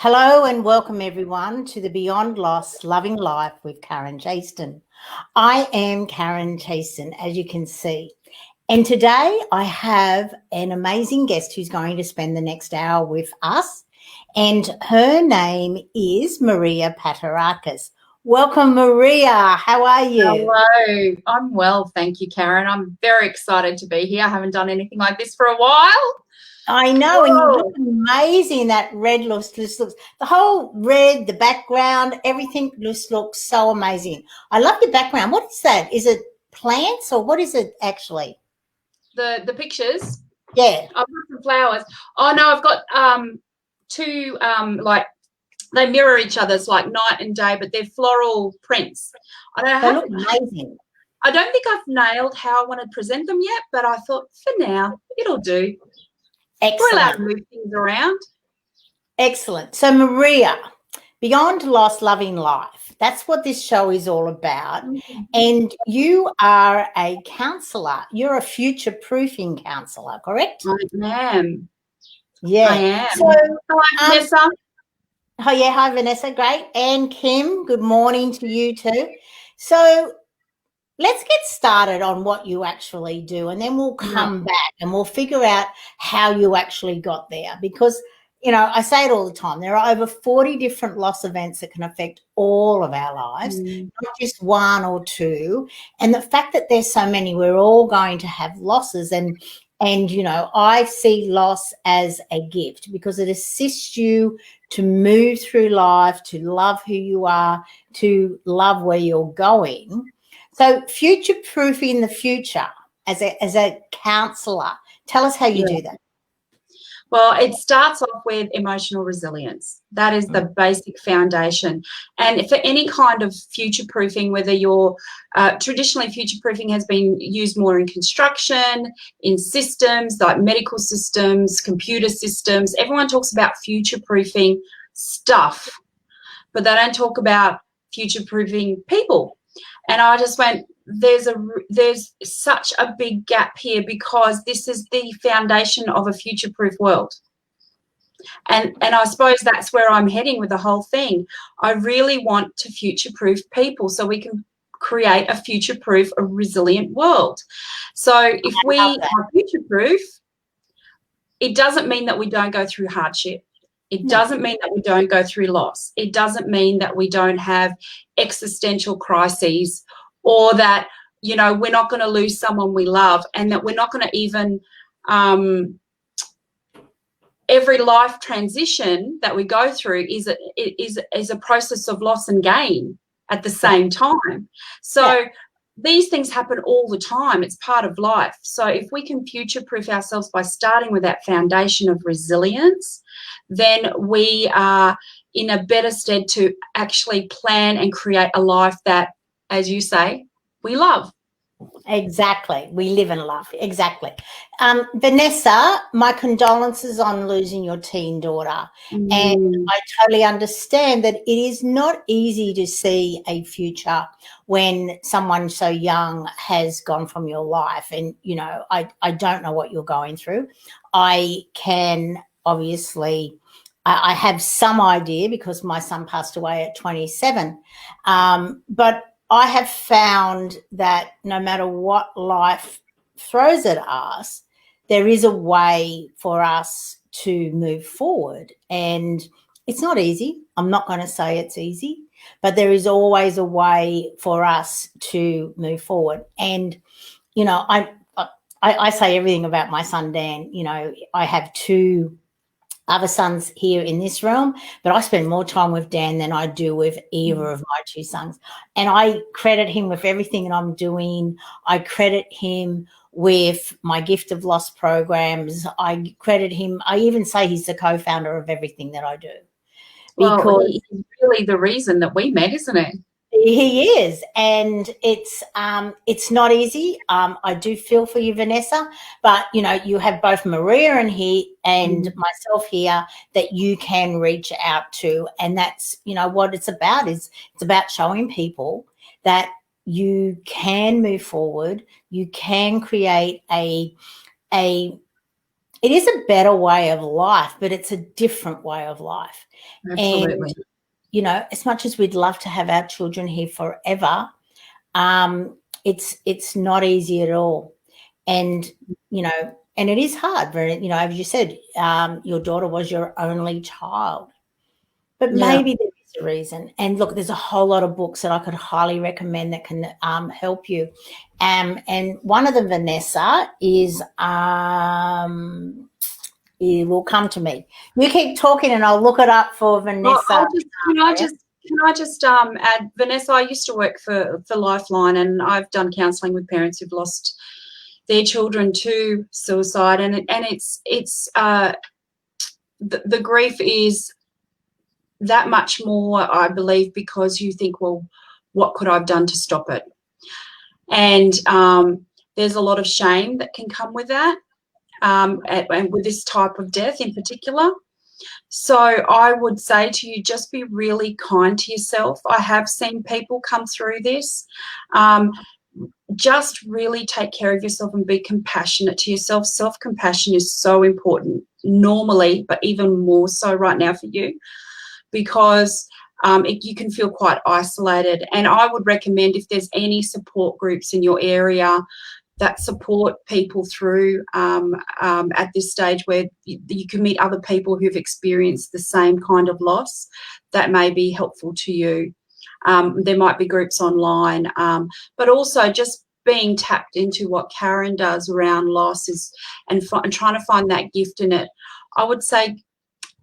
Hello and welcome everyone to the Beyond Loss Loving Life with Karen Chaston. I am Karen Chaston, as you can see. And today I have an amazing guest who's going to spend the next hour with us. And her name is Maria Paterakis. Welcome, Maria. How are you? Hello. I'm well, thank you, Karen. I'm very excited to be here. I haven't done anything like this for a while. I know, and you look amazing. That red looks the whole red, the background, everything just looks so amazing. I love your background. What is that? Is it plants or what is it actually? The pictures? Yeah. I've got some flowers. Oh no, I've got two like they mirror each other. It's like night and day, but they're floral prints. They look amazing. I don't think I've nailed how I want to present them yet, but I thought for now it'll do. Excellent. We're allowed to move things around. Excellent. So Maria, Beyond Loss Loving Life, that's what this show is all about. Mm-hmm. And you are a counsellor. You're a future-proofing counsellor, correct? I am. Yeah. I am. So, hi, Vanessa. Oh, yeah. Hi, Vanessa. Great. And Kim, good morning to you too. So let's get started on what you actually do, and then we'll come back and we'll figure out how you actually got there. Because, you know, I say it all the time, there are over 40 different loss events that can affect all of our lives, not just one or two. And the fact that there's so many, we're all going to have losses. And you know, I see loss as a gift because it assists you to move through life, to love who you are, to love where you're going. So future-proofing the future as a counsellor, tell us how you do that. Well, it starts off with emotional resilience. That is the basic foundation. And for any kind of future-proofing, whether you're traditionally future-proofing has been used more in construction, in systems like medical systems, computer systems. Everyone talks about future-proofing stuff, but they don't talk about future-proofing people. And I just went, there's such a big gap here because this is the foundation of a future-proof world. And I suppose that's where I'm heading with the whole thing. I really want to future-proof people so we can create a future-proof, a resilient world. So if we are future-proof, it doesn't mean that we don't go through hardship. It doesn't mean that we don't go through loss. It doesn't mean that we don't have existential crises or that, you know, we're not going to lose someone we love and that we're not going to even every life transition that we go through is a process of loss and gain at the same time. So these things happen all the time. It's part of life. So if we can future-proof ourselves by starting with that foundation of resilience, then we are in a better stead to actually plan and create a life that, as you say, we love. Exactly. We live and love. Exactly. Vanessa, my condolences on losing your teen daughter. And I totally understand that it is not easy to see a future when someone so young has gone from your life. And, you know, I don't know what you're going through. I can obviously, I have some idea because my son passed away at 27. But I have found that no matter what life throws at us, there is a way for us to move forward. And it's not easy. I'm not going to say it's easy, but there is always a way for us to move forward. And, you know, I say everything about my son, Dan. You know, I have two other sons here in this realm, but I spend more time with Dan than I do with either of my two sons. And I credit him with everything that I'm doing. I credit him with my Gift of Loss programs. I credit him. I even say he's the co-founder of everything that I do. Because he's really the reason that we met, isn't it? He is, and it's not easy. I do feel for you, Vanessa, but you know you have both Maria and myself here that you can reach out to, and that's what it's about. It's about showing people that you can move forward, you can create a it is a better way of life, but it's a different way of life. Absolutely. And, you know, as much as we'd love to have our children here forever, it's not easy at all. And, you know, and it is hard, you know, as you said, your daughter was your only child, but maybe there is a reason. And look, there's a whole lot of books that I could highly recommend that can help you. And one of them, Vanessa, is it will come to me. You keep talking and I'll look it up for Vanessa. Well, can I just add, Vanessa, I used to work for Lifeline, and I've done counselling with parents who've lost their children to suicide, and it's the grief is that much more, I believe, because you think, well, what could I have done to stop it? And there's a lot of shame that can come with that, and with this type of death in particular. So I would say to you, just be really kind to yourself. I have seen people come through this. Just really take care of yourself and be compassionate to yourself. Self-compassion is so important normally, but even more so right now for you, because you can feel quite isolated. And I would recommend, if there's any support groups in your area that support people through at this stage, where you can meet other people who've experienced the same kind of loss, that may be helpful to you. There might be groups online, but also just being tapped into what Karen does around loss and trying to find that gift in it. I would say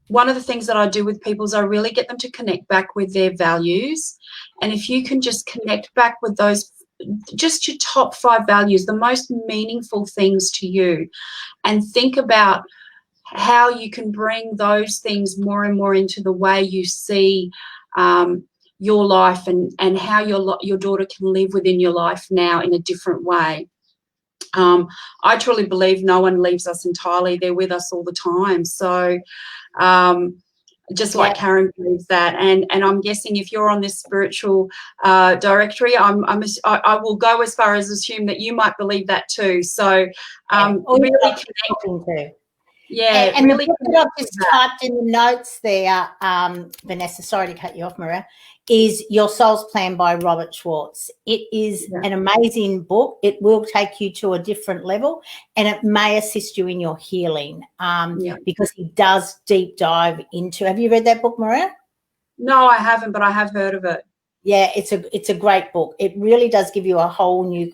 one of the things that I do with people is I really get them to connect back with their values. And if you can just connect back with those, just your top 5 values, the most meaningful things to you, and think about how you can bring those things more and more into the way you see your life, and how your daughter can live within your life now in a different way. I truly believe no one leaves us entirely. They're with us all the time. So just like Karen believes that, and I'm guessing if you're on this spiritual directory, I will go as far as assume that you might believe that too. So really connect. Yeah, and really. The book that I've just typed in the notes there, Vanessa, sorry to cut you off, Maria, is Your Soul's Plan by Robert Schwartz. It is an amazing book. It will take you to a different level, and it may assist you in your healing, because he does deep dive into. Have you read that book, Maria? No, I haven't, but I have heard of it. Yeah, it's a great book. It really does give you a whole new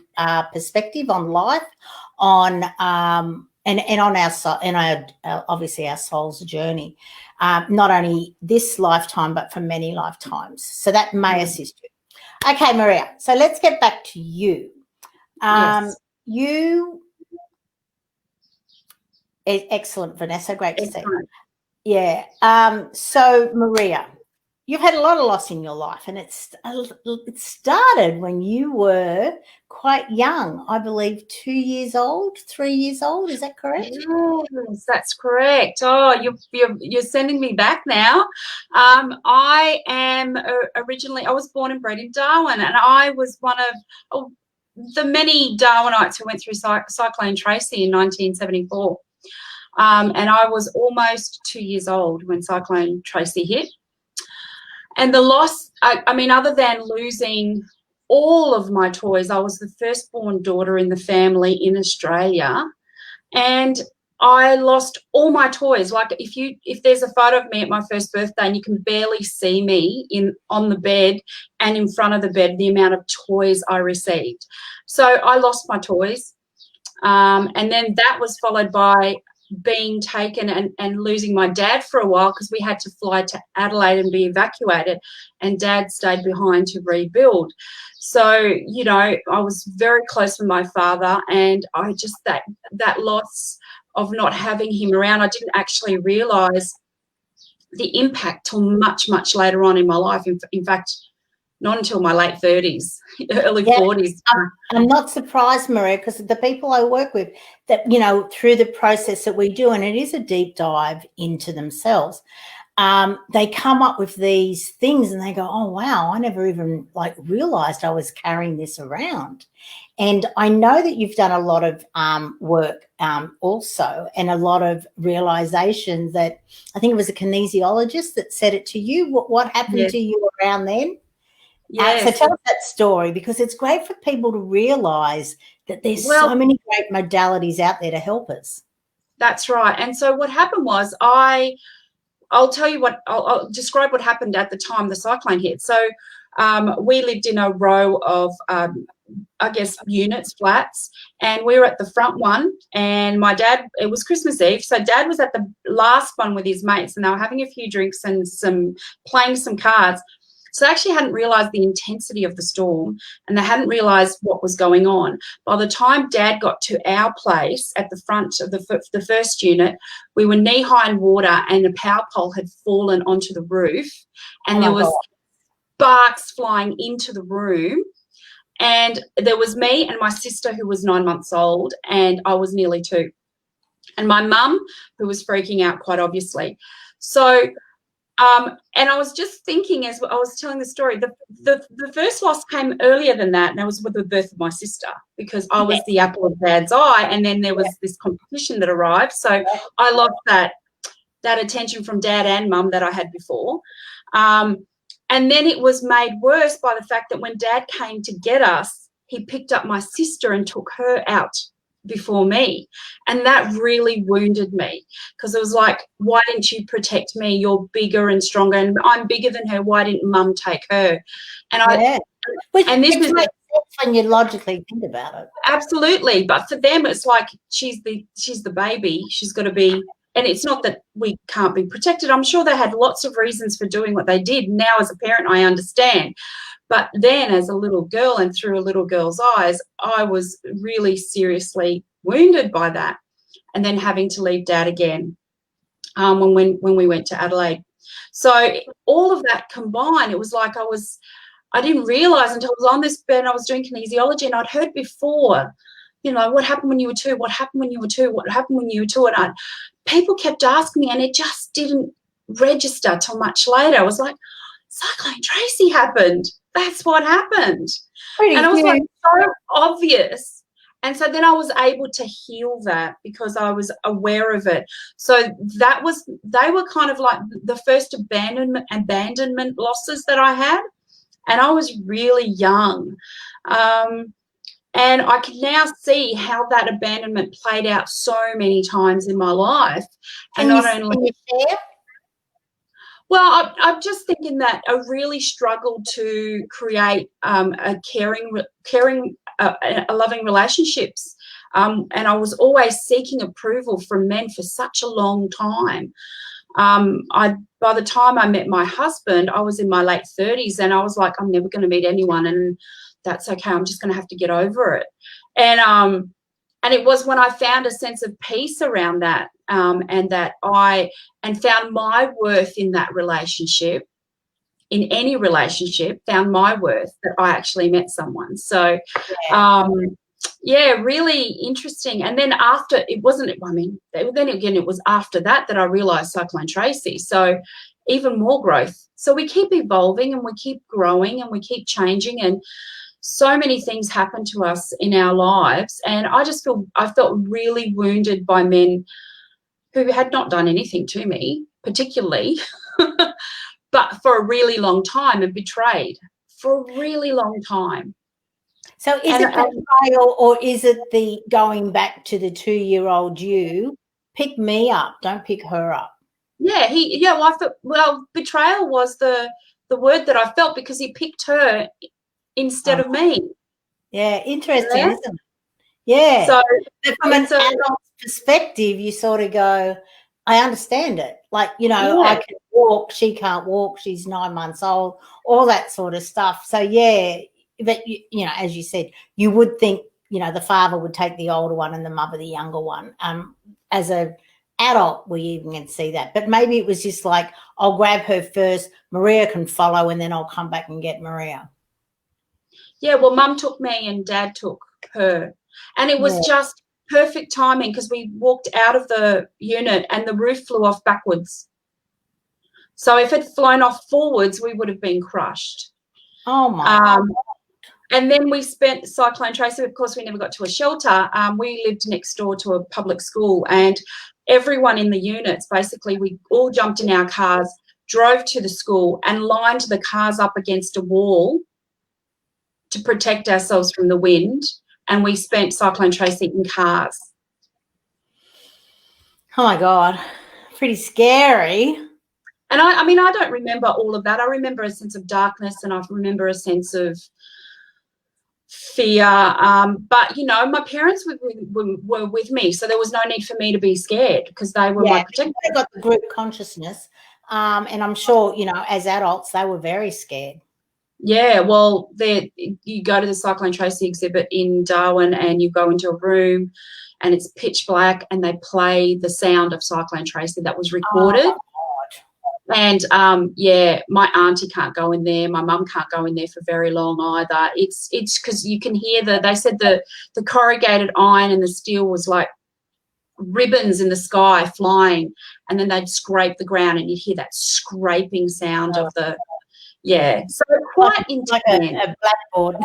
perspective on life, on and on our obviously our soul's journey, not only this lifetime but for many lifetimes. So that may assist you. Okay, Maria. So let's get back to you. Yes. Excellent, Vanessa. Great to see. Yeah. So Maria, you've had a lot of loss in your life, and it started when you were quite young, I believe 2 years old, 3 years old. Is that correct? Yes, that's correct. Oh, you're sending me back now. I am originally, I was born and bred in Darwin, and I was one of the many Darwinites who went through Cyclone Tracy in 1974. And I was almost 2 years old when Cyclone Tracy hit. And the loss, I mean, other than losing all of my toys, I was the firstborn daughter in the family in Australia, and I lost all my toys. Like if there's a photo of me at my first birthday, and you can barely see me on the bed and in front of the bed, the amount of toys I received. So I lost my toys, and then that was followed by being taken and losing my dad for a while, because we had to fly to Adelaide and be evacuated, and Dad stayed behind to rebuild. So, you know, I was very close with my father, and I just, that loss of not having him around, I didn't actually realise the impact till much, much later on in my life. In fact, not until my late 30s, early 40s. I'm not surprised, Maria, because the people I work with, that, you know, through the process that we do, and it is a deep dive into themselves, they come up with these things and they go, oh, wow, I never even realised I was carrying this around. And I know that you've done a lot of work also, and a lot of realizations that I think it was a kinesiologist that said it to you. What happened Yes. to you around then? Yes. So tell us that story, because it's great for people to realize that there's so many great modalities out there to help us. That's right. And so what happened was I'll tell you what, I'll describe what happened at the time the cyclone hit. So we lived in a row of, I guess, units, flats, and we were at the front one. And my dad, it was Christmas Eve, so Dad was at the last one with his mates, and they were having a few drinks and playing some cards. So they actually hadn't realised the intensity of the storm, and they hadn't realised what was going on. By the time Dad got to our place at the front of the first unit, we were knee-high in water, and a power pole had fallen onto the roof, and there was sparks flying into the room. And there was me and my sister, who was 9 months old, and I was nearly 2. And my mum, who was freaking out, quite obviously. So and I was just thinking, as I was telling the story, the first loss came earlier than that, and that was with the birth of my sister, because I was the apple of Dad's eye, and then there was this competition that arrived. So I lost that attention from Dad and Mum that I had before. And then it was made worse by the fact that when Dad came to get us, he picked up my sister and took her out before me. And that really wounded me, because it was like, why didn't you protect me? You're bigger and stronger, and I'm bigger than her. Why didn't Mum take her? And and this is when you logically think about it. Absolutely. But for them, it's like, she's the baby. She's got to be. And it's not that we can't be protected. I'm sure they had lots of reasons for doing what they did. Now, as a parent, I understand. But then, as a little girl, and through a little girl's eyes, I was really seriously wounded by that. And then having to leave Dad again when we went to Adelaide. So all of that combined, it was like I didn't realise until I was on this bed and I was doing kinesiology, and I'd heard before, what happened when you were 2? What happened when you were 2? What happened when you were 2? And people kept asking me, and it just didn't register till much later. I was like, Cyclone Tracy happened. That's what happened. And it was like so obvious. And so then I was able to heal that because I was aware of it. So they were kind of like the first abandonment losses that I had. And I was really young. And I can now see how that abandonment played out so many times in my life. And not only. Well, I'm just thinking that I really struggled to create a caring, loving relationships. And I was always seeking approval from men for such a long time. By the time I met my husband, I was in my late 30s, and I was like, I'm never going to meet anyone, and that's okay. I'm just going to have to get over it. And it was when I found a sense of peace around that, and found my worth in that relationship, in any relationship, found my worth, that I actually met someone. So, really interesting. And then after, it was after that I realised Cyclone Tracy. So even more growth. So we keep evolving, and we keep growing, and we keep changing, and so many things happen to us in our lives. And I felt really wounded by men who had not done anything to me particularly, but for a really long time, and betrayed for a really long time. So is it betrayal, or is it the going back to the 2-year-old you? Pick me up, don't pick her up. Well, betrayal was the word that I felt, because he picked her instead of me. Yeah, interesting, isn't it? Yeah. So from an adult perspective, you sort of go, I understand it. Like, I can walk, she can't walk, she's 9 months old, all that sort of stuff. So, but, as you said, you would think, the father would take the older one and the mother the younger one. As an adult, we even can see that. But maybe it was just like, I'll grab her first, Maria can follow, and then I'll come back and get Maria. Yeah, well, Mum took me and Dad took her. And it was just perfect timing, because we walked out of the unit and the roof flew off backwards. So if it had flown off forwards, we would have been crushed. Oh, my God. And then we spent Cyclone Tracy. Of course, we never got to a shelter. We lived next door to a public school, and everyone in the units, basically, we all jumped in our cars, drove to the school, and lined the cars up against a wall to protect ourselves from the wind. And we spent Cyclone Tracy in cars. Oh my God, pretty scary. And I mean, I don't remember all of that. I remember a sense of darkness, and I remember a sense of fear. But, you know, my parents were with me, so there was no need for me to be scared because they were my protectors. They got the group consciousness, and I'm sure, you know, as adults, they were very scared. Yeah, well, you go to the Cyclone Tracy exhibit in Darwin, and you go into a room, and it's pitch black, and they play the sound of Cyclone Tracy that was recorded. Oh, and my auntie can't go in there. My mum can't go in there for very long either. It's because you can hear they said the corrugated iron and the steel was like ribbons in the sky flying, and then they'd scrape the ground, and you'd hear that scraping sound of the. Yeah, so quite intense. Like a blackboard.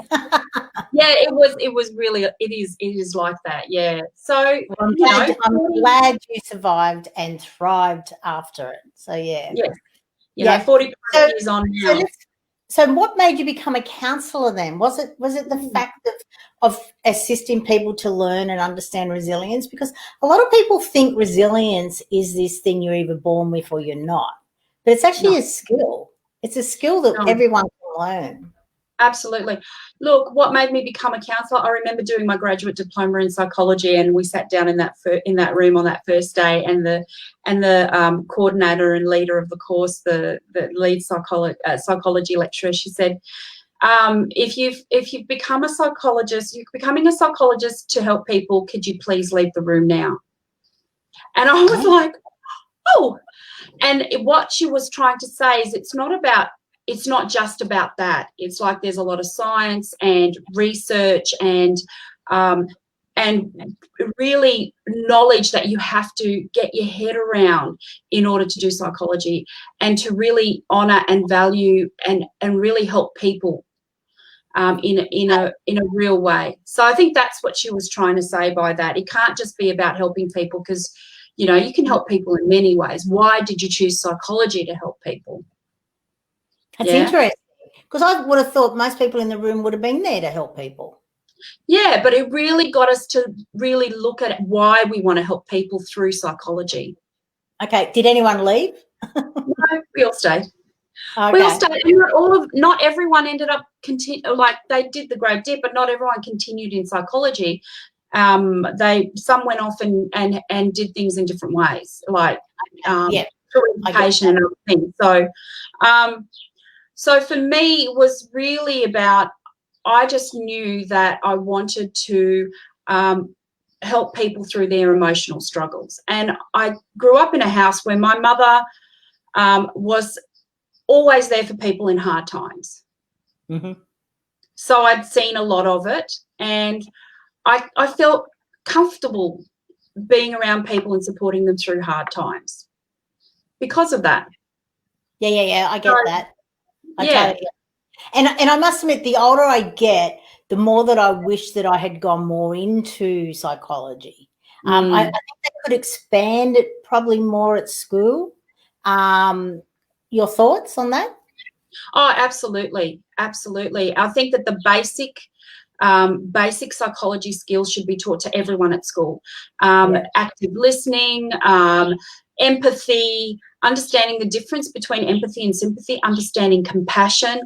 Yeah, it was really, it is like that, yeah. So, I'm glad you survived and thrived after it. So, yeah. Yes. You know, 40 years on now. So what made you become a counsellor then? Was it the fact of assisting people to learn and understand resilience? Because a lot of people think resilience is this thing you're either born with or you're not. But it's actually a skill. It's a skill that everyone can learn. Absolutely. Look, what made me become a counsellor, I remember doing my graduate diploma in psychology, and we sat down in that room on that first day, and the coordinator and leader of the course, the lead psychology lecturer, she said, if you've become a psychologist, you're becoming a psychologist to help people, could you please leave the room now? And I was like, oh. And what she was trying to say is it's not just about that. It's like there's a lot of science and research and really knowledge that you have to get your head around in order to do psychology, and to really honour and value and really help people in a real way. So I think that's what she was trying to say by that. It can't just be about helping people, because you know, you can help people in many ways. Why did you choose psychology to help people? That's interesting, because I would have thought most people in the room would have been there to help people. Yeah, but it really got us to really look at why we want to help people through psychology. Okay. Did anyone leave? No, we all stayed. Okay. We all stayed. Not everyone ended up like they did the Great Dip, but not everyone continued in psychology. Some went off and did things in different ways, like through education and other things. So for me, it was really about, I just knew that I wanted to help people through their emotional struggles. And I grew up in a house where my mother was always there for people in hard times. Mm-hmm. So I'd seen a lot of it, and I felt comfortable being around people and supporting them through hard times because of that. Yeah. I get that. Totally. And I must admit, the older I get, the more that I wish that I had gone more into psychology. I think they could expand it probably more at school. Your thoughts on that? Oh, absolutely. Absolutely. I think that the basic psychology skills should be taught to everyone at school. Active listening, empathy, understanding the difference between empathy and sympathy, understanding compassion,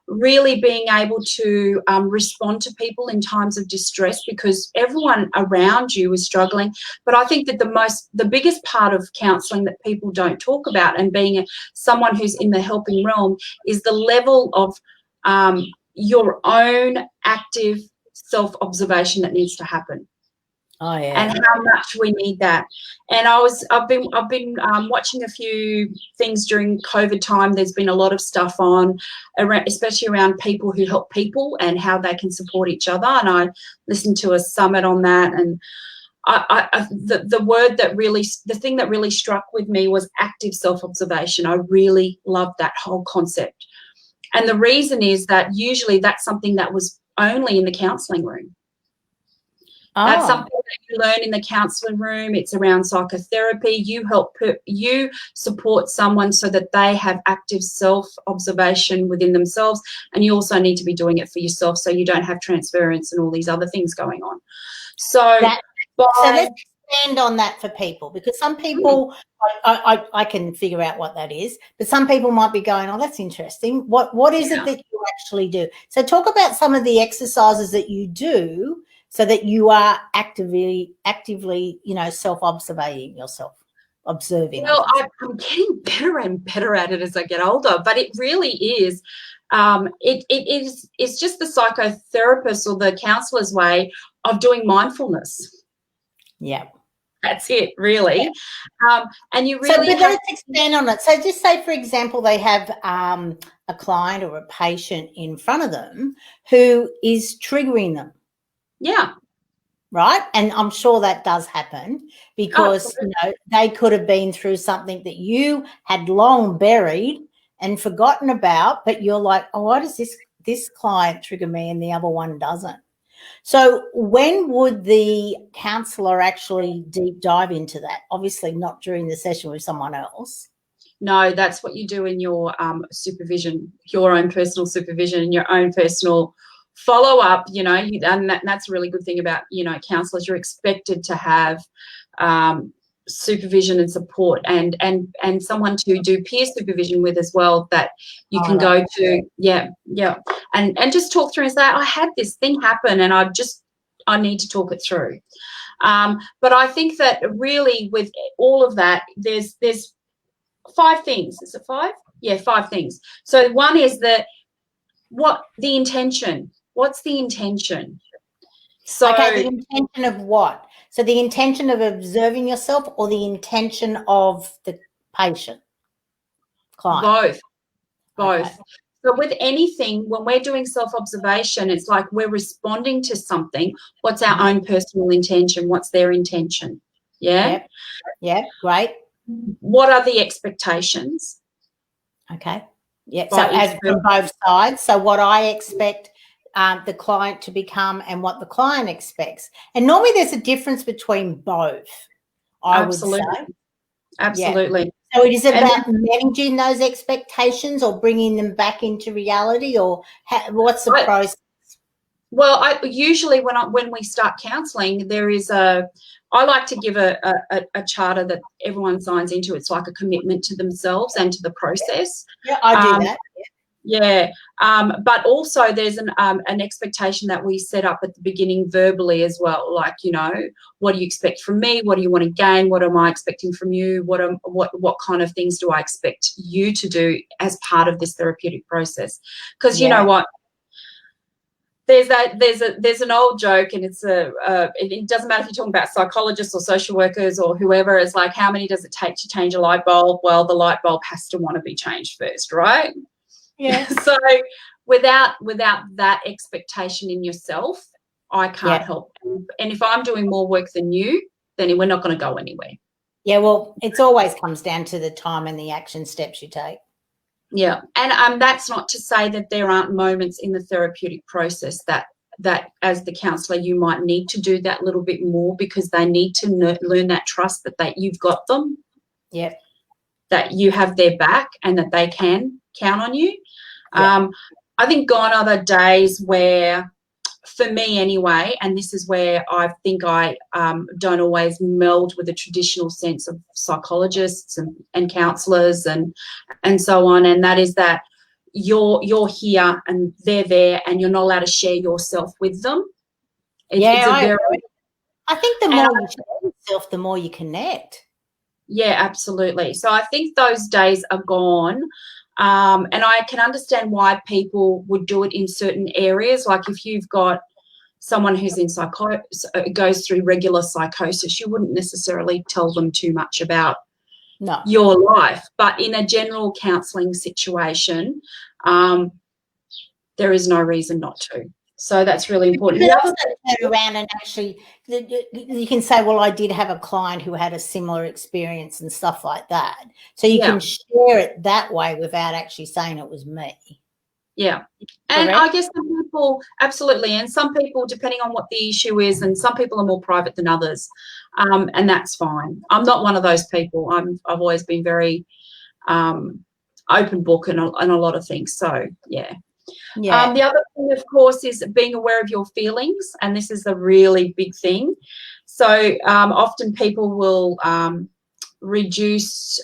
really being able to respond to people in times of distress, because everyone around you is struggling. But I think that the biggest part of counselling that people don't talk about, and being someone who's in the helping realm, is the level of your own active self-observation that needs to happen. Oh, yeah. And how much we need that. And I've been watching a few things during COVID time. There's been a lot of stuff on, especially around people who help people and how they can support each other. And I listened to a summit on that, and the thing that really struck with me was active self-observation. I really loved that whole concept. And the reason is that usually that's something that was only in the counselling room. That's something that you learn in the counselling room. It's around psychotherapy. You support someone so that they have active self-observation within themselves, and you also need to be doing it for yourself so you don't have transference and all these other things going on. So let's expand on that for people, because some people, I can figure out what that is, but some people might be going, oh, that's interesting. What is it that you actually do? So talk about some of the exercises that you do so that you are actively, self-observing yourself, observing. Well, I'm getting better and better at it as I get older, but it really is. It's just the psychotherapist or the counsellor's way of doing mindfulness. Yeah. That's it, really. Yeah. And you really but let's expand on it. So just say, for example, they have a client or a patient in front of them who is triggering them. Yeah. Right. And I'm sure that does happen because, they could have been through something that you had long buried and forgotten about, but you're like, oh, why does this client trigger me and the other one doesn't? So when would the counsellor actually deep dive into that? Obviously not during the session with someone else. No, that's what you do in your supervision, your own personal supervision and your own personal follow-up, and that's a really good thing about, counsellors. You're expected to have supervision and support and someone to do peer supervision with as well that you can go to. Yeah. And just talk through and say, I had this thing happen and I need to talk it through. But I think that really with all of that, there's 5 things. Is it 5? Yeah, 5 things. So one is the intention. What's the intention? So the intention of what? So the intention of observing yourself or the intention of the patient, client? Both. Okay. So with anything, when we're doing self-observation, it's like we're responding to something. What's our own personal intention? What's their intention? Yeah? Yeah, great. What are the expectations? Okay. Yeah, so as from both sides. So what I expect the client to become and what the client expects. And normally there's a difference between both, I would say. Absolutely. Yeah. So it is about managing those expectations or bringing them back into reality, or what's the process? Well, usually when we start counselling, I like to give a charter that everyone signs into. It's like a commitment to themselves and to the process. Yeah, I do that. Yeah. But also there's an expectation that we set up at the beginning verbally as well. Like, what do you expect from me? What do you want to gain? What am I expecting from you? What kind of things do I expect you to do as part of this therapeutic process? Because you know what? There's an old joke, and it doesn't matter if you're talking about psychologists or social workers or whoever. It's like, how many does it take to change a light bulb? Well, the light bulb has to want to be changed first, right? Yeah. So without that expectation in yourself, I can't help. And if I'm doing more work than you, then we're not going to go anywhere. Yeah, well, it always comes down to the time and the action steps you take. Yeah, and that's not to say that there aren't moments in the therapeutic process that as the counsellor you might need to do that little bit more, because they need to learn that trust that you've got them. Yeah. That you have their back and that they can count on you. Yeah. I think gone are the days where, for me anyway, and this is where I think I don't always meld with the traditional sense of psychologists and counsellors and so on, and that is that you're here and they're there and you're not allowed to share yourself with them. I think the more you share yourself, the more you connect. Yeah, absolutely. So I think those days are gone. And I can understand why people would do it in certain areas. Like if you've got someone who's goes through regular psychosis, you wouldn't necessarily tell them too much about your life. But in a general counselling situation, there is no reason not to. So that's really important. You can also turn around and actually, you can say, well, I did have a client who had a similar experience and stuff like that. So you can share it that way without actually saying it was me. Yeah. And Correct? I guess some people, absolutely, and some people, depending on what the issue is, and some people are more private than others, and that's fine. I'm not one of those people. I've always been very open book and a lot of things. So, yeah. Yeah. The other thing, of course, is being aware of your feelings, and this is a really big thing. So often people will reduce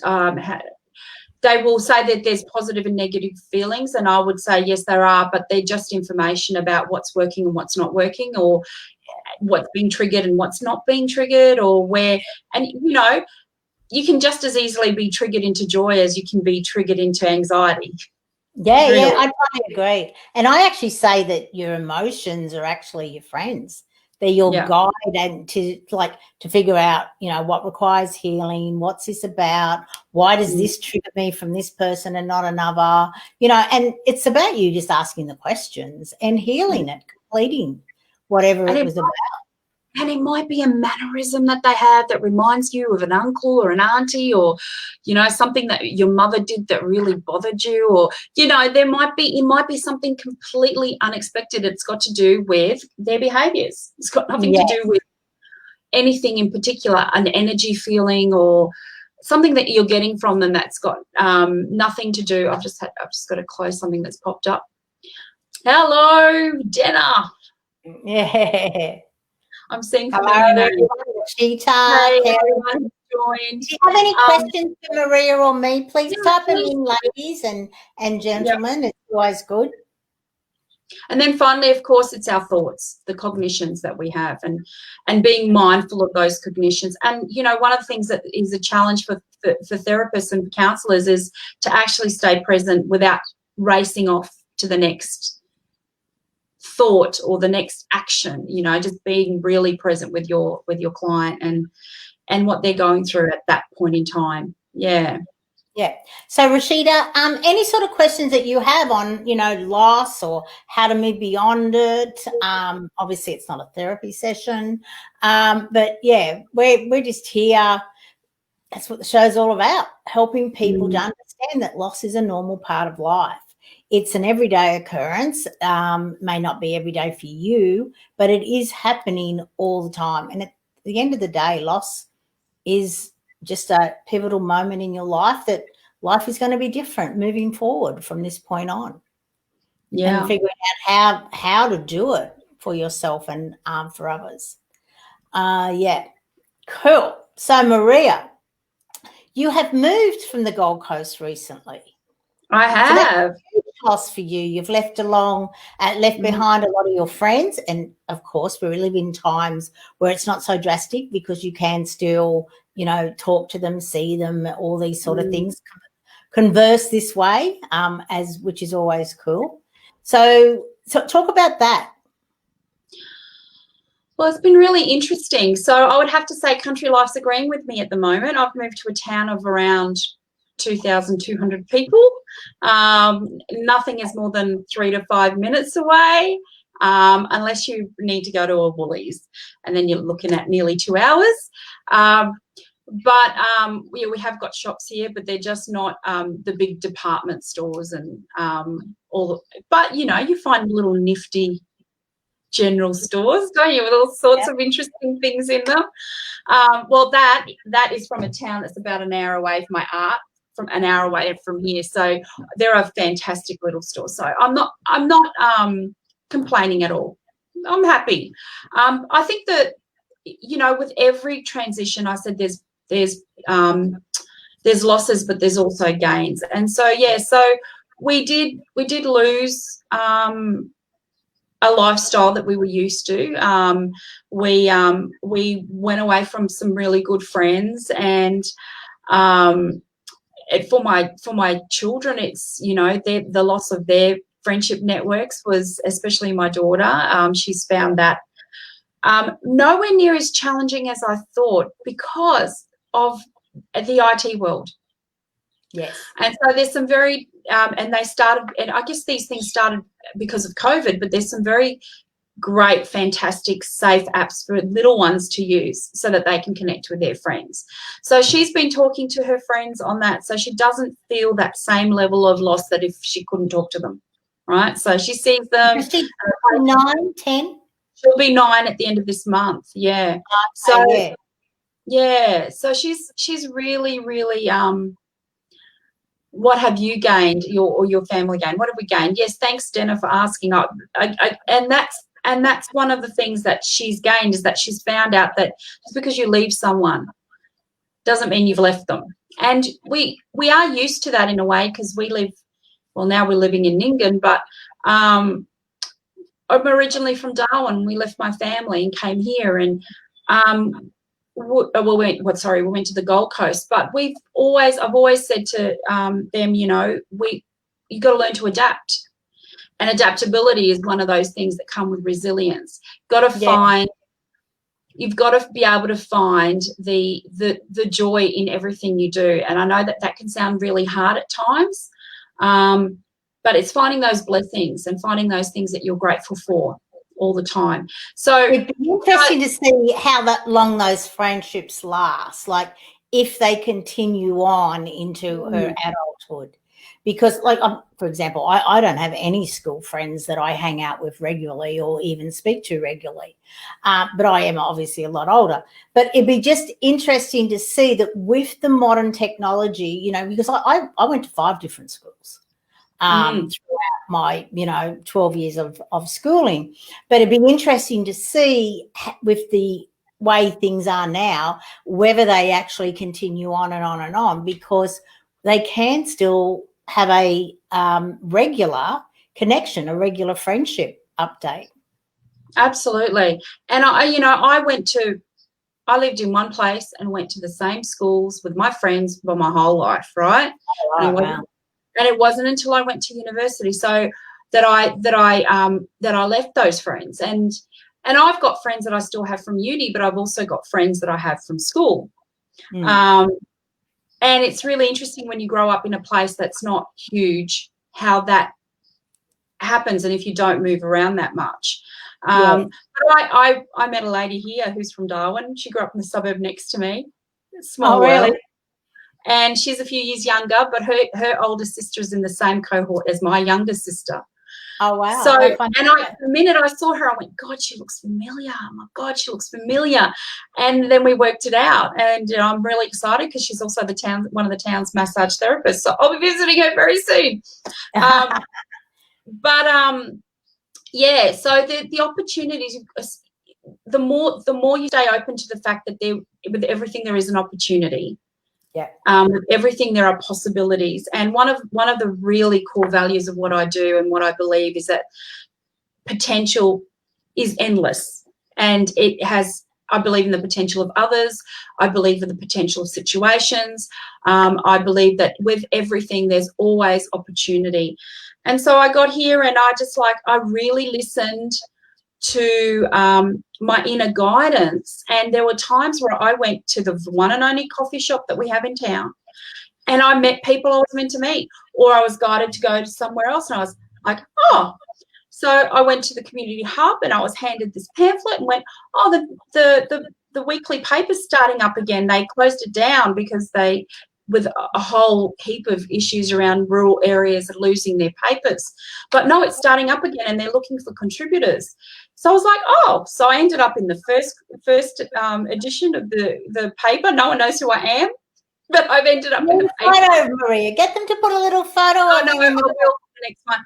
they will say that there's positive and negative feelings, and I would say yes, there are, but they're just information about what's working and what's not working, or what's being triggered and what's not being triggered, or where, and you can just as easily be triggered into joy as you can be triggered into anxiety. Yeah, Really. I totally agree. And I actually say that your emotions are actually your friends. They're your guide, and to figure out, what requires healing, what's this about, why does this trigger me from this person and not another, and it's about you just asking the questions and healing it, completing whatever it was about. And it might be a mannerism that they have that reminds you of an uncle or an auntie, or, something that your mother did that really bothered you, or, it might be something completely unexpected. It's got to do with their behaviours. It's got nothing to do with anything in particular, an energy feeling or something that you're getting from them that's got nothing to do. I've just got to close something that's popped up. Hello, Denna. Yeah. I'm seeing familiar names. Cheetah. Hey, everyone joined. Do you have any questions for Maria or me? Please type them in, ladies and gentlemen. It's always good. And then finally, of course, it's our thoughts, the cognitions that we have, and being mindful of those cognitions. And, one of the things that is a challenge for therapists and counsellors is to actually stay present without racing off to the next thought or the next action, just being really present with your client and what they're going through at that point in time. Yeah. So Rashida, any sort of questions that you have on, loss or how to move beyond it? Obviously it's not a therapy session, but yeah, we're just here. That's what the show's all about, helping people to understand that loss is a normal part of life. It's an everyday occurrence, may not be every day for you, but it is happening all the time. And at the end of the day, loss is just a pivotal moment in your life, that life is going to be different moving forward from this point on. And figuring out how to do it for yourself and for others. Cool. So Maria, you have moved from the Gold Coast recently. I have. So that's a huge loss for you. You've left behind a lot of your friends, and of course we live in times where it's not so drastic because you can still, talk to them, see them, all these sort of things, converse this way, which is always cool. So talk about that. Well, it's been really interesting. So I would have to say country life's agreeing with me at the moment. I've moved to a town of around 2,200 people. Nothing is more than 3 to 5 minutes away, unless you need to go to a Woolies, and then you're looking at nearly 2 hours. But we have got shops here, but they're just not the big department stores and but you find little nifty general stores, don't you, with all sorts of interesting things in them. Well, that is from a town that's about an hour away from an hour away from here. So there are fantastic little stores. So I'm not complaining at all. I'm happy. I think that with every transition, I said there's losses, but there's also gains. And so so we did lose a lifestyle that we were used to. We went away from some really good friends, and for my children, it's the loss of their friendship networks was, especially my daughter. She's found that nowhere near as challenging as I thought because of the IT world. Yes. And so there's some very and I guess these things started because of COVID, but there's some very great, fantastic, safe apps for little ones to use so that they can connect with their friends. So she's been talking to her friends on that, so she doesn't feel that same level of loss that if she couldn't talk to them right? So she sees them. She's 9, 10? She'll be 9 at the end of this month. Yeah. So yeah. yeah. So she's really, really what have you gained, your family gained? What have we gained? Yes, thanks, Dana, for asking. And that's one of the things that she's gained, is that she's found out that just because you leave someone doesn't mean you've left them. And we are used to that in a way, because now we're living in Nyngan, but I'm originally from Darwin. We left my family and came here, and we went to the Gold Coast. But I've always said to them, you got to learn to adapt, and adaptability is one of those things that come with resilience. You've got to be able to find the joy in everything you do. And I know that can sound really hard at times, but it's finding those blessings and finding those things that you're grateful for all the time. So it'd be interesting to see how long those friendships last, like if they continue on into her adulthood. Because, like, for example, I don't have any school friends that I hang out with regularly or even speak to regularly, but I am obviously a lot older. But it'd be just interesting to see that with the modern technology, because I went to 5 different schools throughout my 12 years of schooling. But it'd be interesting to see with the way things are now whether they actually continue on and on and on, because they can still have a regular connection, a regular friendship update. Absolutely. And I lived in one place and went to the same schools with my friends for my whole life, right? Oh, wow. And it wasn't until I went to university that I left those friends. And I've got friends that I still have from uni, but I've also got friends that I have from school. And it's really interesting when you grow up in a place that's not huge, how that happens, and if you don't move around that much. But I met a lady here who's from Darwin. She grew up in the suburb next to me. Small world. Really? And she's a few years younger, but her older sister is in the same cohort as my younger sister. Oh, wow. So, the minute I saw her, I went, God, she looks familiar. Oh, my God, she looks familiar. And then we worked it out. And I'm really excited because she's also one of the town's massage therapists. So I'll be visiting her very soon. Yeah, so the opportunities, the more you stay open to the fact that with everything there is an opportunity. Yeah. With everything there are possibilities. And one of the really core values of what I do and what I believe is that potential is endless, and I believe in the potential of others. I believe in the potential of situations. I believe that with everything there's always opportunity. And so I got here and I really listened to my inner guidance, and there were times where I went to the one and only coffee shop that we have in town, and I met people I was meant to meet, or I was guided to go to somewhere else, and I was like, oh. So I went to the community hub and I was handed this pamphlet and went, oh, the weekly paper's starting up again. They closed it down because with a whole heap of issues around rural areas losing their papers. But no, it's starting up again and they're looking for contributors. So I was like, oh, so I ended up in the first edition of the paper. No one knows who I am, but I've ended up in the paper. Photo, Maria. Get them to put a little photo on the next one.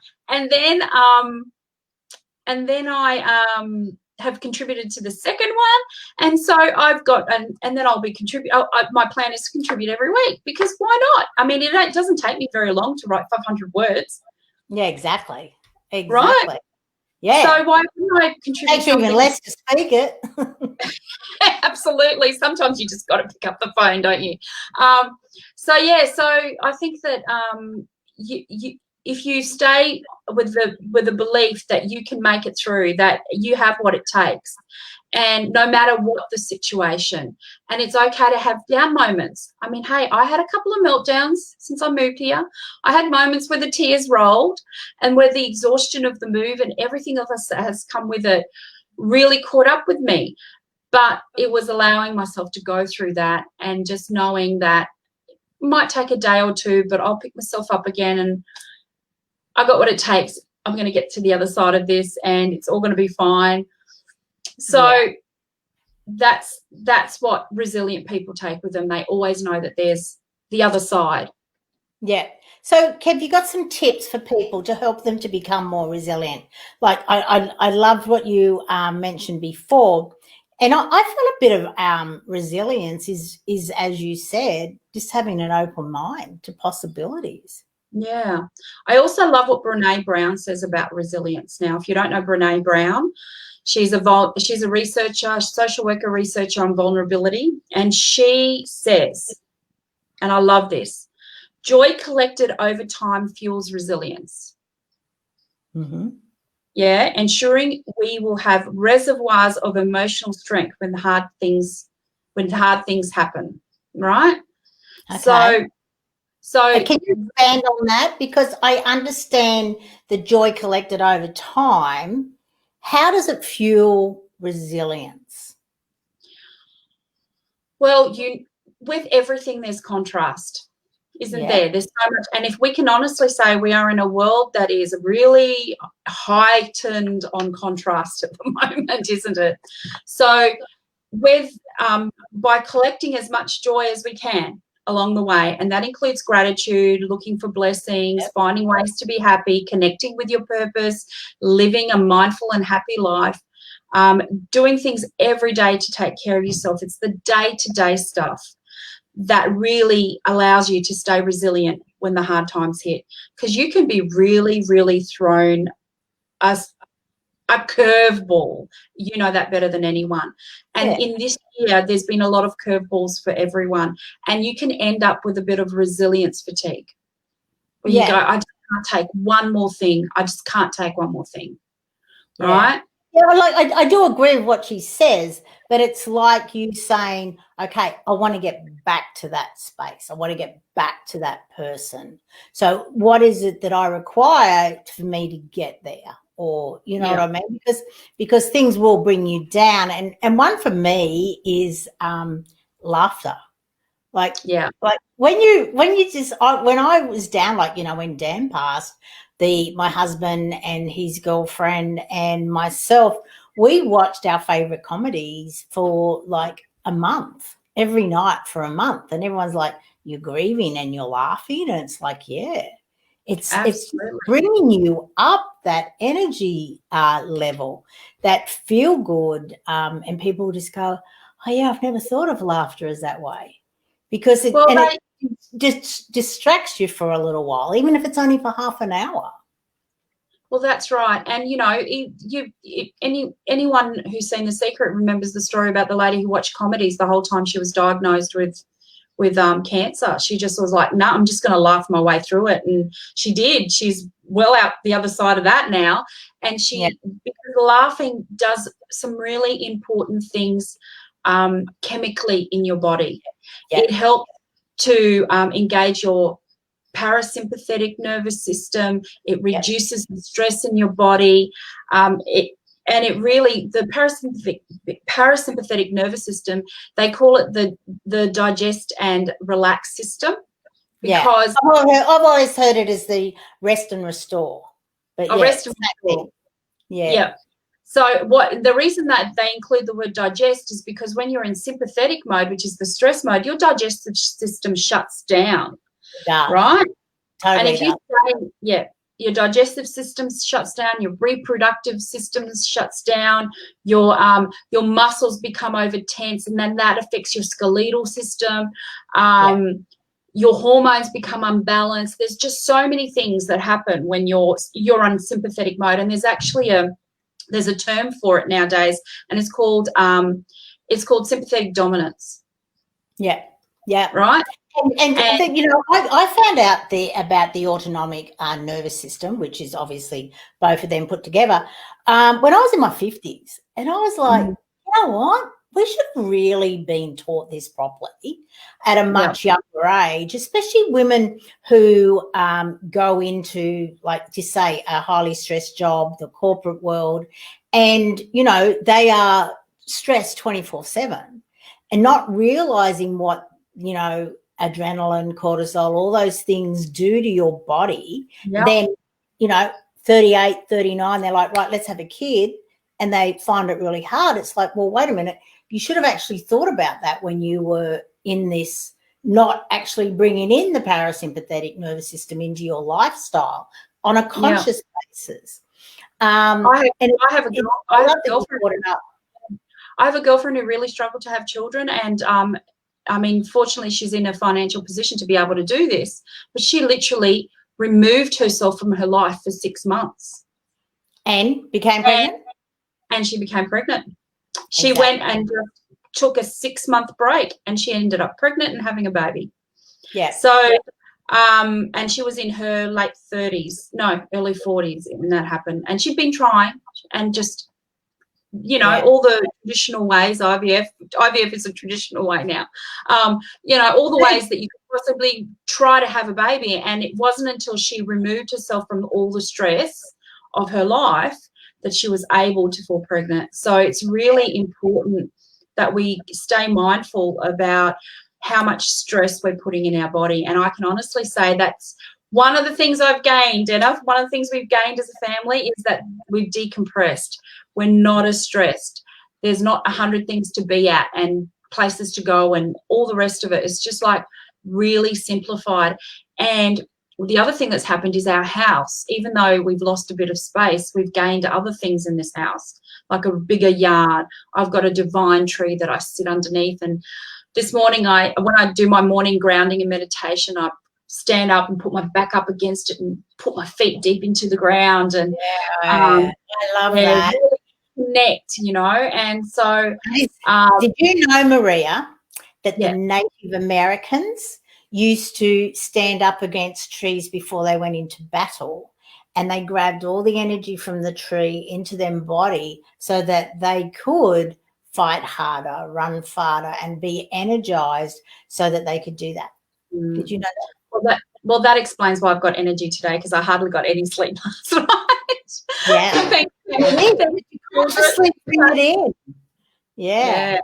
And then I have contributed to the second one, and so I've got and then I'll be my plan is to contribute every week, because why not? I mean, it doesn't take me very long to write 500 words. Yeah, exactly. Right? Yeah. So why wouldn't I contribute? Takes you even less to speak it. Absolutely. Sometimes you just got to pick up the phone, don't you? So I think that if you stay with the belief that you can make it through, that you have what it takes, and no matter what the situation, and it's okay to have down moments. I mean, hey, I had a couple of meltdowns since I moved here. I had moments where the tears rolled and where the exhaustion of the move and everything else that has come with it really caught up with me. But it was allowing myself to go through that and just knowing that it might take a day or two, but I'll pick myself up again, and I got what it takes. I'm going to get to the other side of this and it's all going to be fine. So that's what resilient people take with them. They always know that there's the other side. Yeah. So, Kev, you got some tips for people to help them to become more resilient? Like I loved what you mentioned before, and I feel a bit of resilience is as you said, just having an open mind to possibilities. Yeah. I also love what Brené Brown says about resilience. Now, if you don't know Brené Brown, she's a researcher, social worker researcher on vulnerability, and she says, and I love this, joy collected over time fuels resilience. Mm-hmm. Yeah, ensuring we will have reservoirs of emotional strength when hard things happen, right? Okay. So can you expand on that? Because I understand the joy collected over time. How does it fuel resilience? well, with everything there's contrast, isn't there? There's so much, and if we can honestly say we are in a world that is really heightened on contrast at the moment, isn't it? So with by collecting as much joy as we can along the way, and that includes gratitude, looking for blessings, finding ways to be happy, connecting with your purpose, living a mindful and happy life, doing things every day to take care of yourself. It's the day-to-day stuff that really allows you to stay resilient when the hard times hit, because you can be really, really thrown as a curveball. You know that better than anyone. And in this year, there's been a lot of curveballs for everyone, and you can end up with a bit of resilience fatigue where you go, I just can't take one more thing. I just can't take one more thing. Right? Yeah, well, like I do agree with what she says, but it's like you saying, okay, I want to get back to that space. I want to get back to that person. So what is it that I require for me to get there? Or, you know what I mean? Because things will bring you down. And one for me is laughter. Like when you just when I was down, like, you know, when Dan passed, my husband and his girlfriend and myself, we watched our favorite comedies for like a month, every night for a month, and everyone's like, you're grieving and you're laughing, and it's like, it's bringing you up that energy level, that feel good, and people just go, oh yeah, I've never thought of laughter as that way. Because it just distracts you for a little while, even if it's only for half an hour. Well, that's right. And, you know, anyone who's seen The Secret remembers the story about the lady who watched comedies the whole time she was diagnosed with cancer. She just was like, no, I'm just going to laugh my way through it. And she did. She's well out the other side of that now. And because laughing does some really important things chemically in your body. It helps to engage your parasympathetic nervous system. It reduces the stress in your body. The parasympathetic nervous system, they call it the digest and relax system, because I've always heard it as the rest and restore. But rest and restore. Yeah. So the reason that they include the word digest is because when you're in sympathetic mode, which is the stress mode, your digestive system shuts down. Right? Totally. And if you say, your digestive system shuts down, your reproductive system shuts down, your muscles become over tense, and then that affects your skeletal system. Your hormones become unbalanced. There's just so many things that happen when you're on sympathetic mode, and there's actually there's a term for it nowadays, and it's called sympathetic dominance. Right. And you know, I found out about the autonomic nervous system, which is obviously both of them put together, when I was in my 50s, and I was like, you know what? We should have really been taught this properly at a much younger age, especially women who go into, like, just say, a highly stressed job, the corporate world, and, you know, they are stressed 24/7 and not realizing what, you know, adrenaline, cortisol, all those things do to your body. Then, you know, 38, 39, they're like, right, let's have a kid, and they find it really hard. It's like, well, wait a minute, you should have actually thought about that when you were in this, not actually bringing in the parasympathetic nervous system into your lifestyle on a conscious basis. I have a girlfriend who really struggled to have children, and I mean, fortunately, she's in a financial position to be able to do this, but she literally removed herself from her life for 6 months. And became pregnant? And she became pregnant. She went and took a 6-month break, and she ended up pregnant and having a baby. Yeah. So, and she was in her late 30s, no, early 40s when that happened. And she'd been trying and just, you know, all the traditional ways, IVF is a traditional way now, you know, all the ways that you could possibly try to have a baby. And it wasn't until she removed herself from all the stress of her life that she was able to fall pregnant. So it's really important that we stay mindful about how much stress we're putting in our body. And I can honestly say that's one of the things I've gained, and one of the things we've gained as a family is that we've decompressed. We're not as stressed. There's not 100 things to be at and places to go and all the rest of it. It's just like really simplified. And the other thing that's happened is our house, even though we've lost a bit of space, we've gained other things in this house, like a bigger yard. I've got a divine tree that I sit underneath. And this morning, when I do my morning grounding and meditation, I stand up and put my back up against it and put my feet deep into the ground. And I love that. Really connect, you know. And so did you know, Maria, that the Native Americans used to stand up against trees before they went into battle, and they grabbed all the energy from the tree into their body so that they could fight harder, run farther, and be energized so that they could do that? Did you know that? Well, that explains why I've got energy today, because I hardly got any sleep last night. Yeah. Thank you. Sleep, bring it in. Yeah.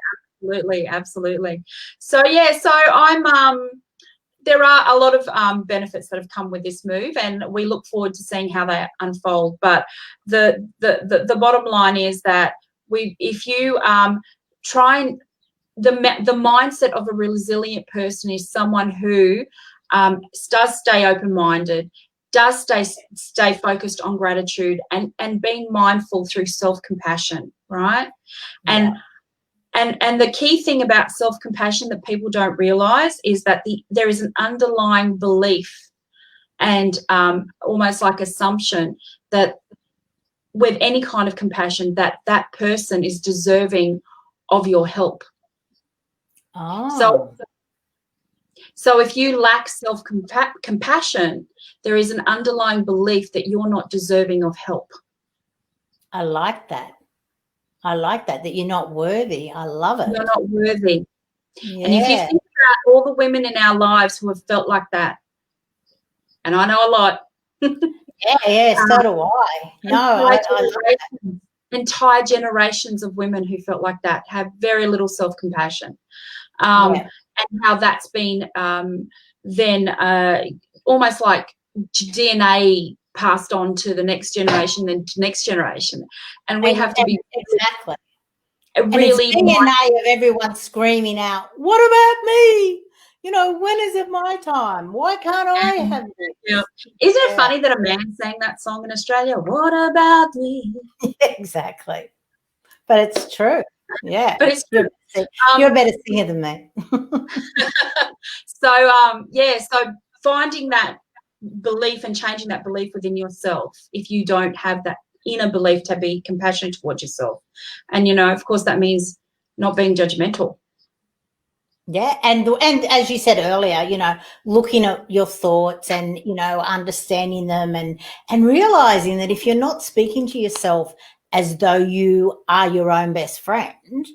Absolutely. So I'm there are a lot of benefits that have come with this move, and we look forward to seeing how they unfold. But the bottom line is that if you try and the mindset of a resilient person is someone who does stay open-minded, does stay focused on gratitude, and being mindful through self-compassion, right? And the key thing about self-compassion that people don't realize is that there is an underlying belief and almost like assumption that with any kind of compassion that person is deserving of your help. Oh. So if you lack self-compassion, there is an underlying belief that you're not deserving of help. I like that. That you're not worthy. I love it. You're not worthy. Yeah. And if you think about all the women in our lives who have felt like that, and I know a lot. Yeah, so do I. No, I love that. Entire generations of women who felt like that have very little self-compassion. And how that's been then almost like DNA passed on to the next generation, then to next generation. And we have to be exactly really DNA of everyone screaming out, "What about me? You know, when is it my time? Why can't I have this?" Yeah. Isn't it funny that a man sang that song in Australia? What about me? Exactly. But it's true. Yeah. But it's true. You're a better singer than me. So finding that belief and changing that belief within yourself, if you don't have that inner belief to be compassionate towards yourself. And, you know, of course, that means not being judgmental. Yeah, and as you said earlier, you know, looking at your thoughts and, you know, understanding them and realizing that if you're not speaking to yourself as though you are your own best friend,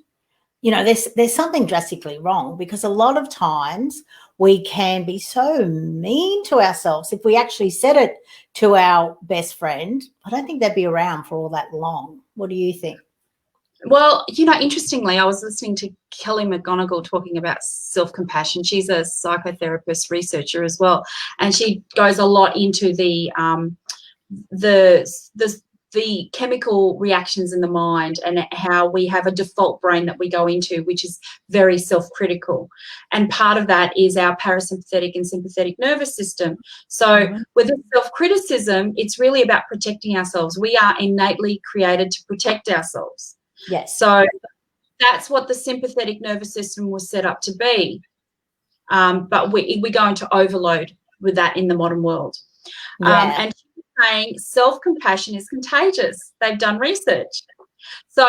you know, there's something drastically wrong, because a lot of times we can be so mean to ourselves. If we actually said it to our best friend, I don't think they'd be around for all that long. What do you think? Well, you know, interestingly, I was listening to Kelly McGonigal talking about self-compassion. She's a psychotherapist researcher as well, and she goes a lot into the the chemical reactions in the mind and how we have a default brain that we go into, which is very self-critical. And part of that is our parasympathetic and sympathetic nervous system. So with the self-criticism, it's really about protecting ourselves. We are innately created to protect ourselves. Yes. So that's what the sympathetic nervous system was set up to be. But we go into overload with that in the modern world. And saying self-compassion is contagious. They've done research. So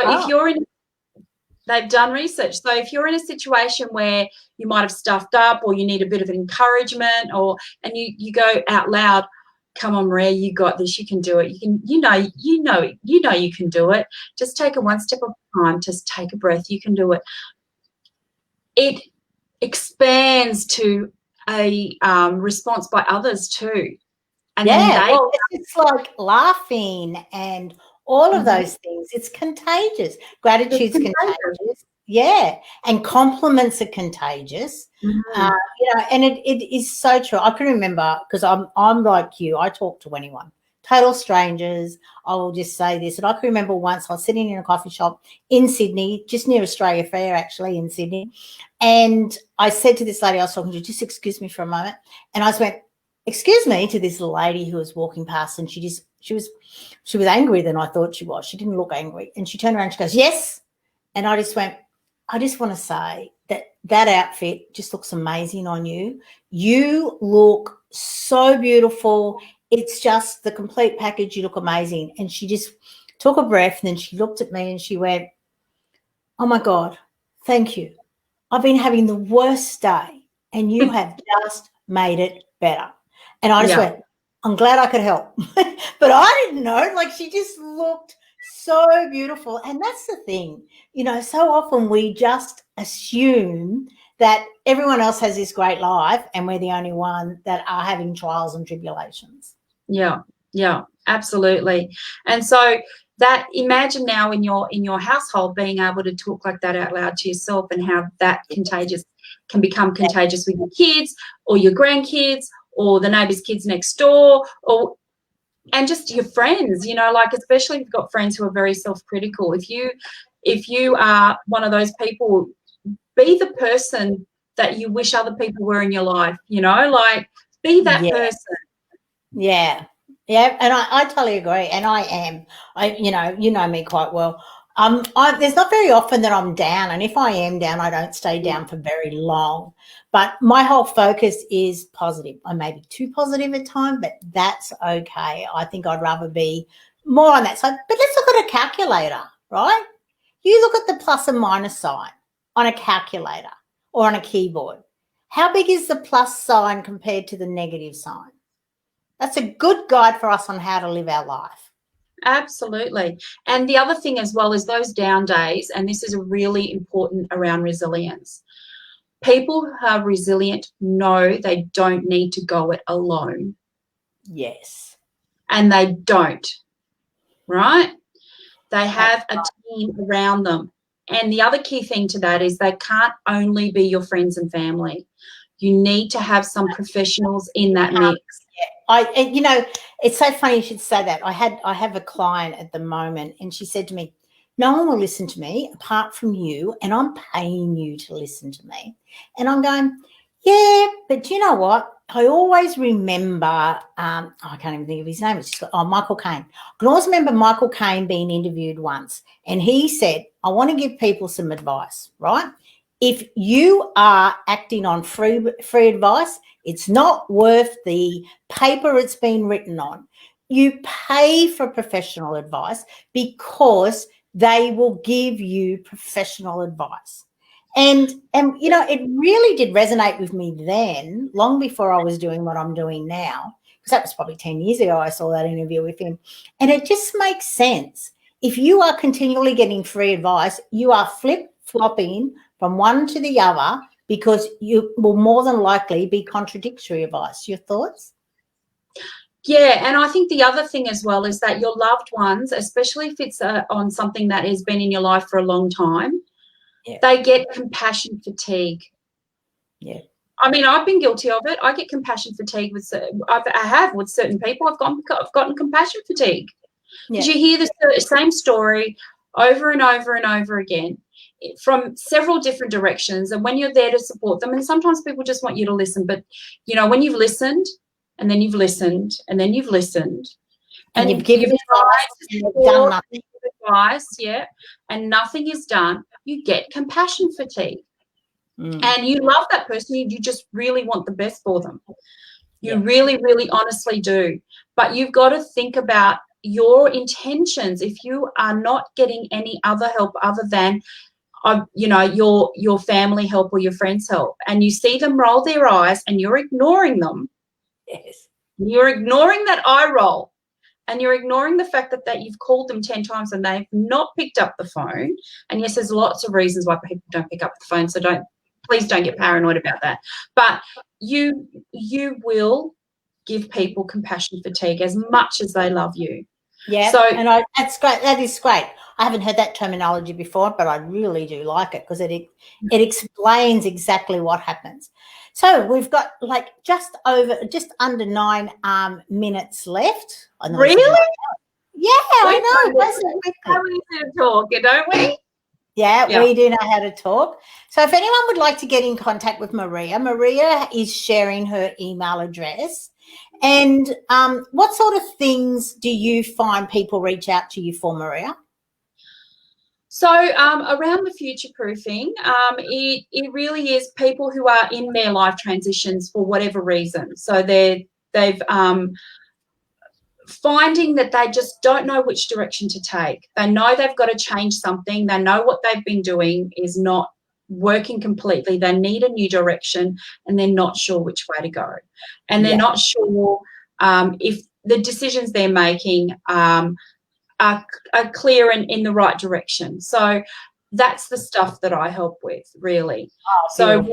they've done research. So if you're in a situation where you might have stuffed up or you need a bit of encouragement, and you go out loud, come on, Maria, you got this, you can do it. You know you can do it. Just take it one step at a time. Just take a breath. You can do it. It expands to a response by others too. And well, it's like laughing and all of those things. It's contagious. Gratitude's contagious. Yeah. And compliments are contagious. And it is so true. I can remember, because I'm like you, I talk to anyone, total strangers. I will just say this. And I can remember once I was sitting in a coffee shop in Sydney, just near Australia Fair, actually, in Sydney. And I said to this lady I was talking to, just excuse me for a moment. And I just went, excuse me, to this lady who was walking past, and she was angrier than I thought she was. She didn't look angry. And she turned around and she goes, yes. And I just went, I just want to say that outfit just looks amazing on you. You look so beautiful. It's just the complete package. You look amazing. And she just took a breath, and then she looked at me and she went, oh, my God, thank you. I've been having the worst day, and you have just made it better. And I just went, I'm glad I could help. But I didn't know. Like, she just looked so beautiful. And that's the thing. So often we just assume that everyone else has this great life and we're the only one that are having trials and tribulations. Yeah, absolutely. And so that, imagine now in your household being able to talk like that out loud to yourself, and how that can become contagious with your kids or your grandkids or the neighbour's kids next door, and just your friends, like, especially if you've got friends who are very self-critical. If you are one of those people, be the person that you wish other people were in your life, like, be that person. Yeah, and I totally agree, and I am. You know me quite well. There's not very often that I'm down, and if I am down, I don't stay down for very long. But my whole focus is positive. I may be too positive at times, but that's okay. I think I'd rather be more on that side. But let's look at a calculator, right? You look at the plus and minus sign on a calculator or on a keyboard. How big is the plus sign compared to the negative sign? That's a good guide for us on how to live our life. Absolutely. And the other thing as well is those down days, and this is really important around resilience. People who are resilient know they don't need to go it alone. Yes. And they don't, right? They have a team around them. And the other key thing to that is they can't only be your friends and family. You need to have some professionals in that mix. It's so funny you should say that. I have a client at the moment, and she said to me, no one will listen to me apart from you, and I'm paying you to listen to me. And I'm going, yeah, but you know what? I always remember, I can't even think of his name. It's just Michael Caine. I can always remember Michael Caine being interviewed once, and he said, I want to give people some advice, right? If you are acting on free advice, it's not worth the paper it's been written on. You pay for professional advice because they will give you professional advice. And it really did resonate with me then, long before I was doing what I'm doing now, because that was probably 10 years ago I saw that interview with him. And it just makes sense. If you are continually getting free advice, you are flip-flopping from one to the other, because you will more than likely be contradictory advice. Your thoughts? Yeah, and I think the other thing as well is that your loved ones, especially if it's on something that has been in your life for a long time, they get compassion fatigue. Yeah. I mean, I've been guilty of it. I get compassion fatigue with I have with certain people. I've gotten compassion fatigue because you hear the same story over and over and over again from several different directions. And when you're there to support them, and sometimes people just want you to listen, but when you've listened and then you've listened and then you've listened and you've given done nothing. Advice, and nothing is done, you get compassion fatigue. And you love that person. You just really want the best for them. You really, really honestly do. But you've got to think about your intentions. If you are not getting any other help other than, your family help or your friends help, and you see them roll their eyes and you're ignoring them. Yes. You're ignoring that eye roll. And you're ignoring the fact that you've called them 10 times and they've not picked up the phone. And yes, there's lots of reasons why people don't pick up the phone, so please don't get paranoid about that. But you will give people compassion fatigue as much as they love you. Yeah, that's great. That is great. I haven't heard that terminology before, but I really do like it because it explains exactly what happens. So we've got just under 9 minutes left. Really? Yeah, I know. How easy to talk, don't we? Yeah, we do know how to talk. So if anyone would like to get in contact with Maria is sharing her email address. And what sort of things do you find people reach out to you for, Maria? So around the future proofing, it really is people who are in their life transitions for whatever reason. So they've finding that they just don't know which direction to take. They know they've got to change something. They know what they've been doing is not working completely. They need a new direction and they're not sure which way to go. And they're not sure if the decisions they're making are clear and in the right direction. So that's the stuff that I help with, really. So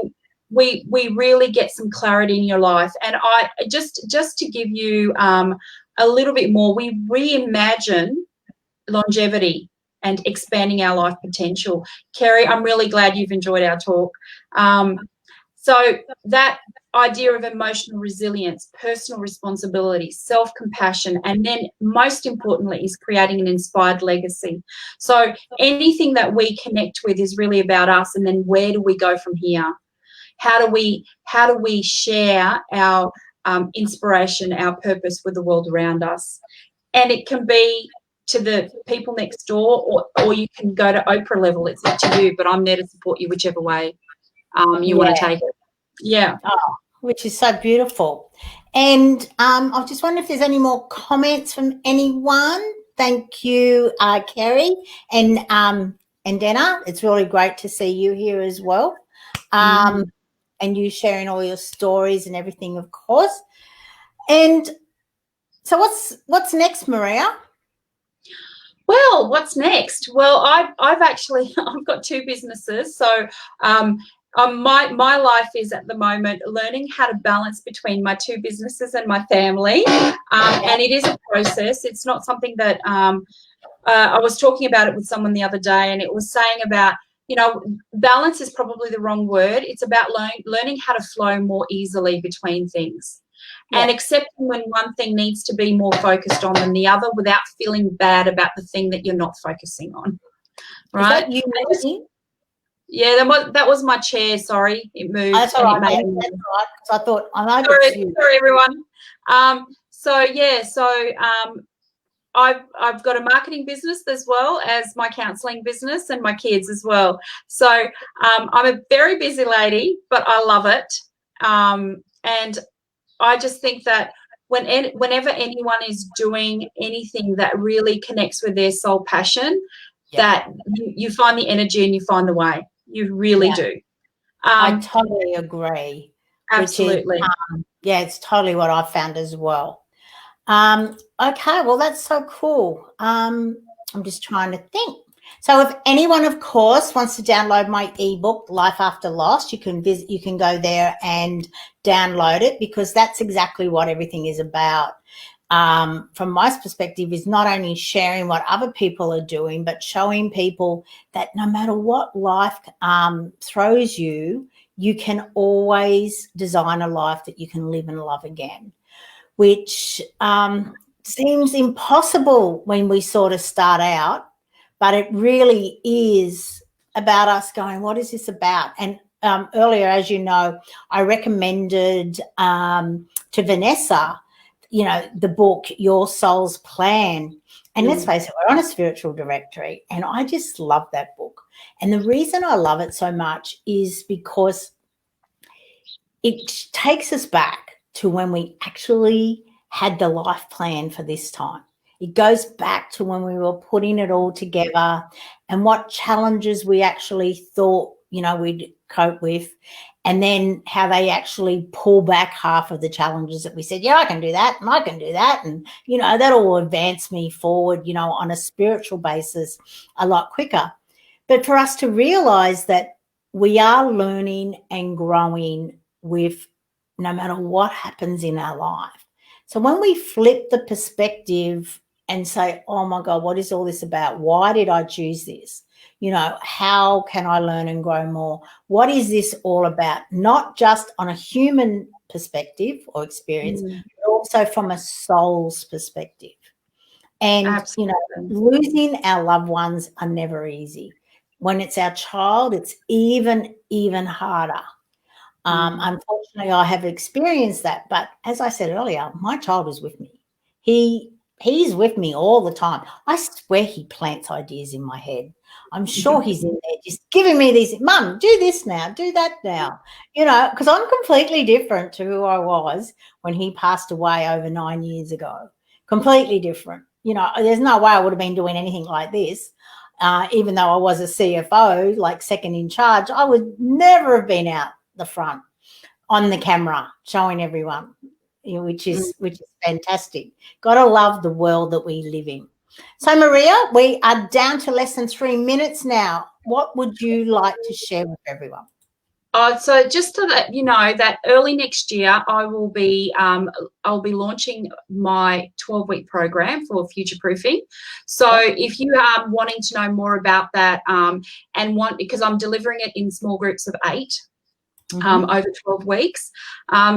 we really get some clarity in your life. And I just to give you a little bit more, we reimagine longevity and expanding our life potential. Kerry, I'm really glad you've enjoyed our talk. So that idea of emotional resilience, personal responsibility, self-compassion, and then most importantly is creating an inspired legacy. So anything that we connect with is really about us, and then where do we go from here? How do we share our inspiration, our purpose with the world around us? And it can be to the people next door, or you can go to Oprah level. It's up to you, but I'm there to support you whichever way you want to take it. Yeah. Oh, which is so beautiful. And I just wonder if there's any more comments from anyone. Thank you, Kerry and Dana. It's really great to see you here as well. And you sharing all your stories and everything, of course. And so what's next, Maria? Well, what's next? Well, I've got 2 businesses. So my life is at the moment learning how to balance between my 2 businesses and my family. And it is a process. It's not something that I was talking about it with someone the other day, and it was saying about, balance is probably the wrong word. It's about learning how to flow more easily between things and accepting when one thing needs to be more focused on than the other without feeling bad about the thing that you're not focusing on. Right? Is that you? Yeah, that was my chair. Sorry, it moved. That's all right. That's all right. I thought, sorry, everyone. I've got a marketing business as well as my counselling business and my kids as well. So I'm a very busy lady, but I love it. And I just think that whenever anyone is doing anything that really connects with their soul passion, that you find the energy and you find the way. You really do. I totally agree. Absolutely. It's totally what I found as well. Okay, well, that's so cool. I'm just trying to think. So if anyone, of course, wants to download my ebook, Life After Loss, you can go there and download it, because that's exactly what everything is about. From my perspective, is not only sharing what other people are doing, but showing people that no matter what life throws you, you can always design a life that you can live and love again, which seems impossible when we sort of start out, but it really is about us going, what is this about? And earlier, as you know, I recommended to Vanessa, you know, the book, Your Soul's Plan. And let's face it, we're on a spiritual directory, and I just love that book. And the reason I love it so much is because it takes us back to when we actually had the life plan for this time. It goes back to when we were putting it all together and what challenges we actually thought, you know, we'd cope with, and then how they actually pull back half of the challenges that we said, yeah, I can do that and I can do that. And, you know, that'll advance me forward, you know, on a spiritual basis a lot quicker. But for us to realize that we are learning and growing with no matter what happens in our life. So when we flip the perspective and say, oh my God, what is all this about? Why did I choose this? You know, how can I learn and grow more? What is this all about? Not just on a human perspective or experience, but also from a soul's perspective. And, Absolutely. you know, losing our loved ones are never easy. When it's our child, it's even harder. Unfortunately, I have experienced that. But as I said earlier, my child is with me. He's with me all the time. I swear he plants ideas in my head. I'm sure he's in there just giving me these, Mum, do this now, do that now. You know, because I'm completely different to who I was when he passed away over 9 years ago. Completely different. You know, there's no way I would have been doing anything like this. Even though I was a CFO, like second in charge, I would never have been out the front on the camera showing everyone, you know, which is fantastic. Gotta love the world that we live in. So Maria, we are down to less than 3 minutes now. What would you like to share with everyone? So just to let you know that early next year I'll be launching my 12-week program for future proofing. So if you are wanting to know more about that because I'm delivering it in small groups of 8 over 12 weeks.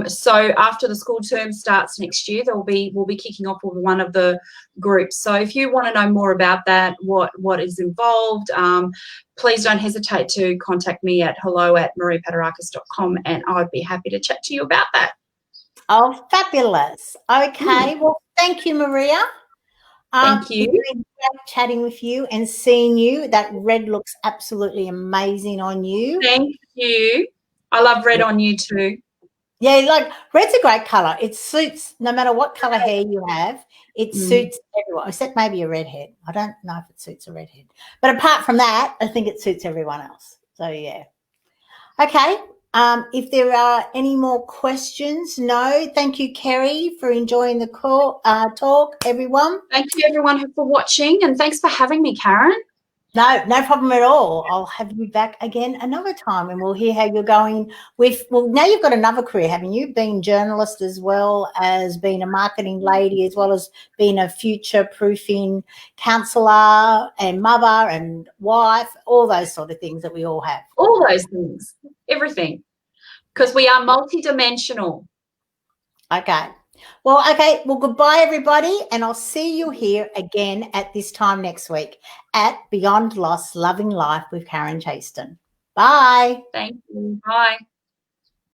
So after the school term starts next year, we'll be kicking off with one of the groups. So if you want to know more about that, what is involved, please don't hesitate to contact me at hello@mariapaterakis.com, and I'd be happy to chat to you about that. Oh, fabulous. Okay. Well, thank you, Maria. Thank you. It's been great chatting with you and seeing you. That red looks absolutely amazing on you. Thank you. I love red on you too. Yeah, like red's a great colour. It suits no matter what colour hair you have. It suits everyone, except maybe a redhead. I don't know if it suits a redhead. But apart from that, I think it suits everyone else. So, yeah. Okay. If there are any more questions, no. Thank you, Kerry, for enjoying the call, talk, everyone. Thank you, everyone, for watching, and thanks for having me, Karen. No problem at all. I'll have you back again another time, and we'll hear how you're going with, well, now you've got another career, haven't you? Being journalist as well as being a marketing lady, as well as being a future-proofing counsellor and mother and wife, all those sort of things that we all have. All those things, everything, because we are multidimensional. Okay. Well, goodbye, everybody, and I'll see you here again at this time next week at Beyond Loss, Loving Life with Karen Chaston. Bye. Thank you. Bye.